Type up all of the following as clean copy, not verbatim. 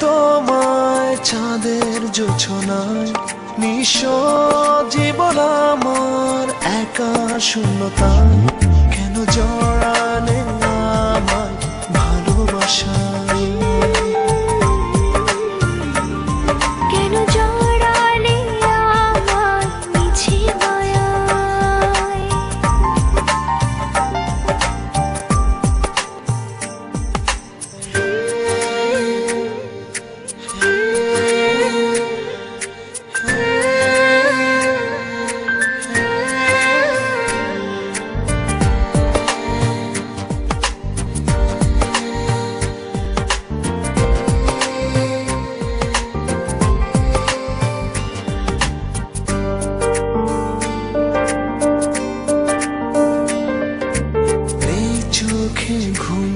তোমায় চাঁদের জোছনায়, নিঃস্ব জীবন আমার একা শূন্যতায়। কেন জড়ালে আমায় ভালোবাসায়, কেন জড়ালে আমায় মিছে মায়ায়। চোখে ঘুম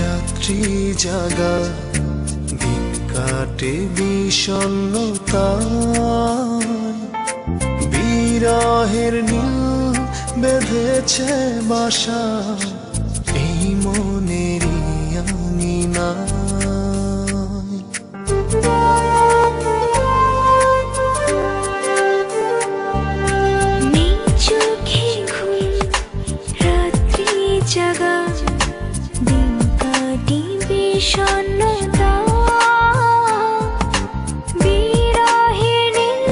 রাত্রি জাগা, দিন কাটে বিষণ্ণতায়। বিরহের নীল বেঁধেছে বাসা এই মনেরই আঙিনায়। নেই চোখে ঘুম রাত্রি জাগা, দিন কাটি বিষণ্ণতা। বিরহের নীল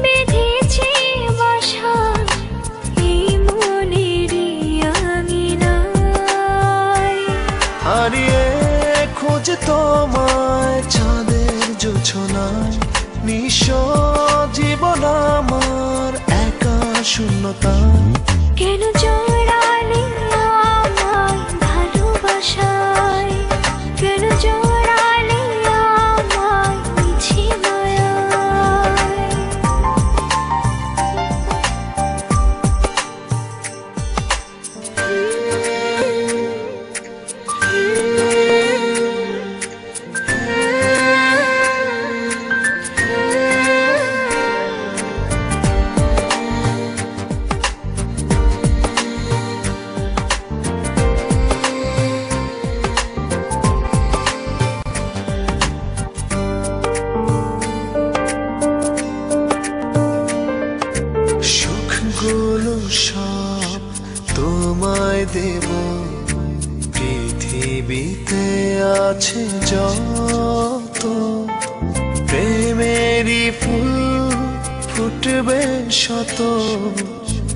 বেঁধেছে বাসা এই মনেরই আঙিনায়। হারিয়ে খোঁজ তোমায় চাঁদের জোছনায়, নিঃস্ব জীবন আমার একা শূন্যতায়। কেন জড়ালে আমায় ভালোবাসায়, কেন জড়ালে আমায় মিছে মায়ায়। সুখগুলো সব তোমায় দেব, পৃথিবীতে আছে যত। প্রেমেরই ফুল ফুটবে শত,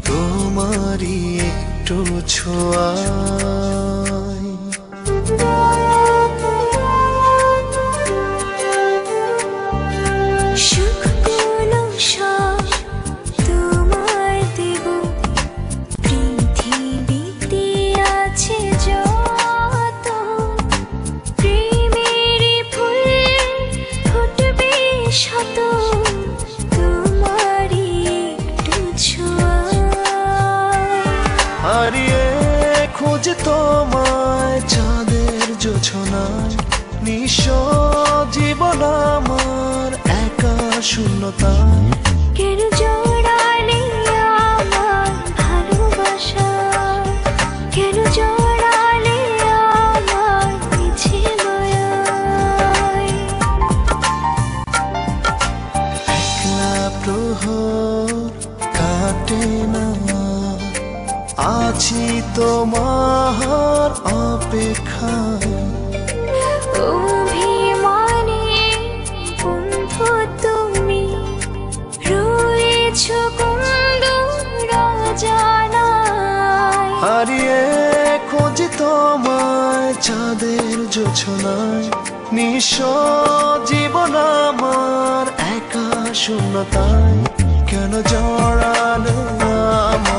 তোমারই একটু ছোঁয়ায়। সুখগুলো সব তোমায় দেব, পৃথিবীতে আছে যত। প্রেমেরই ফুল ফুটবে শত, তোমারই একটু ছোঁয়ায়। হারিয়ে খোঁজ তোমায় চাঁদের জোছনায়, নিঃস্ব জীবন আমার একা শূন্যতায়। কেন জড়ালে আমায় ভালোবাসায়, কেন জড়ালে আমায় মিছে মায়ায়। একলা প্রহর কাটে না, আছি তোমার অপেক্ষায়। অভিমানে বন্ধু তুমি রয়েছো কোন অজানায়। হারিয়ে খোঁজ তোমায় চাঁদের জোছনায়, নিঃস্ব জীবন আমার একা শূন্যতায়। কেন জড়ালে আমায়